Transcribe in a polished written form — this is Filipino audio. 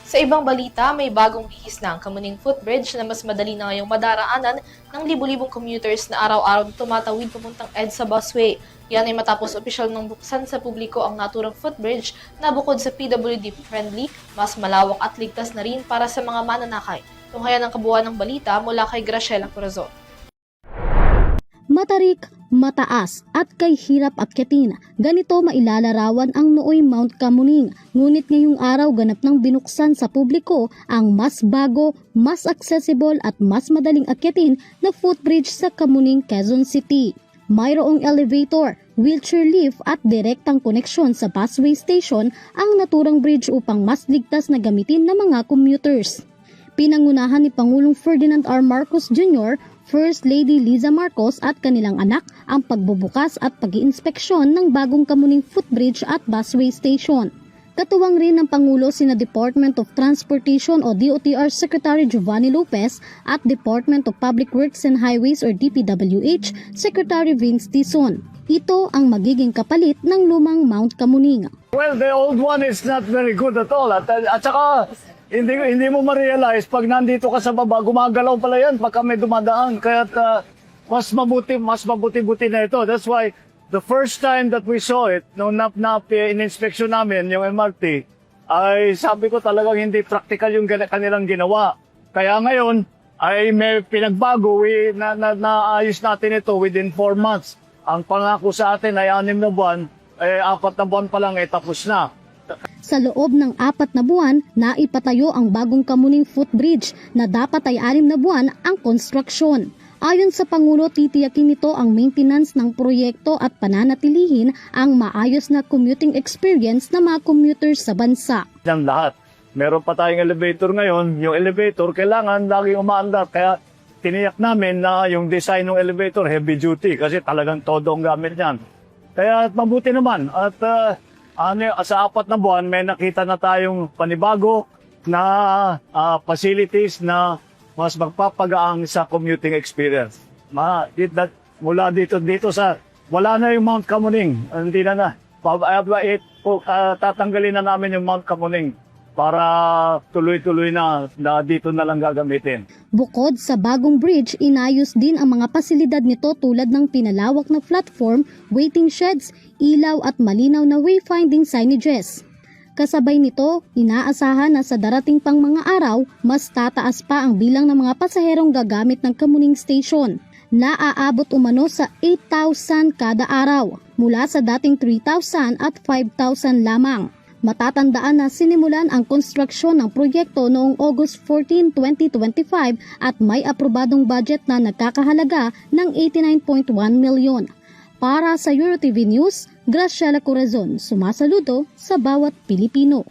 Sa ibang balita, may bagong bihis na ang Kamuning Footbridge na mas madali na ngayong madaraanan ng libu-libong commuters na araw-araw tumatawid papuntang EDSA busway. Yan ay matapos opisyal ng buksan sa publiko ang naturang footbridge na bukod sa PWD friendly, mas malawak at ligtas na rin para sa mga mananakay. Tunghayan ang kabuuan ng balita mula kay Graciela Corazon. Matarik, mataas at kay hirap akyatin. Ganito mailalarawan ang nooy Mount Kamuning. Ngunit ngayong araw ganap nang binuksan sa publiko ang mas bago, mas accessible at mas madaling akyatin na footbridge sa Kamuning, Quezon City. Mayroong elevator, wheelchair lift at direktang koneksyon sa busway station ang naturang bridge upang mas ligtas na gamitin ng mga commuters. Pinangunahan ni Pangulong Ferdinand R. Marcos Jr., First Lady Liza Marcos at kanilang anak ang pagbubukas at pag-iinspeksyon ng bagong Kamuning Footbridge at Busway Station. Katuwang rin ng Pangulo sina Department of Transportation o DOTR Secretary Giovanni Lopez at Department of Public Works and Highways or DPWH Secretary Vince Dizon. Ito ang magiging kapalit ng lumang Mount Kamuning. Well, the old one is not very good at all. At saka, hindi mo ma-realize pag nandito ka sa baba, gumagalaw pala yan pagka may dumadaan. Kaya mas mabuti na ito. That's why the first time that we saw it, nung in-inspection namin yung MRT, ay sabi ko talagang hindi practical yung kanilang ginawa. Kaya ngayon ay may pinagbago, naayos natin ito within 4 months. Ang pangako sa atin ay 6 na buwan, 4 na buwan pa lang tapos na. Sa loob ng 4 na buwan, naipatayo ang bagong Kamuning Footbridge na dapat ay 6 na buwan ang konstruksyon. Ayon sa Pangulo, titiyakin nito ang maintenance ng proyekto at pananatilihin ang maayos na commuting experience ng mga commuters sa bansa. Ng lahat. Meron pa tayong elevator ngayon. Yung elevator kailangan laging umaandar. Kaya tiniyak namin na yung design ng elevator heavy duty kasi talagang todo ang gamit niyan. Kaya mabuti naman at sa 4 na buwan, may nakita na tayong panibago na facilities na mas magpapagaang sa commuting experience. Mula dito sa, wala na yung Mount Kamuning. Hindi na. Tatanggalin na namin yung Mount Kamuning para tuloy-tuloy na dito na lang gagamitin. Bukod sa bagong bridge, inayos din ang mga pasilidad nito tulad ng pinalawak na platform, waiting sheds, ilaw at malinaw na wayfinding signages. Kasabay nito, inaasahan na sa darating pang mga araw, mas tataas pa ang bilang ng mga pasaherong gagamit ng Kamuning Station. Naaabot umano sa 8,000 kada araw, mula sa dating 3,000 at 5,000 lamang. Matatandaan na sinimulan ang konstruksyon ng proyekto noong August 14, 2025 at may aprobadong budget na nagkakahalaga ng 89.1 milyon. Para sa EuroTV News, Graciela Corazon, sumasaludo sa bawat Pilipino.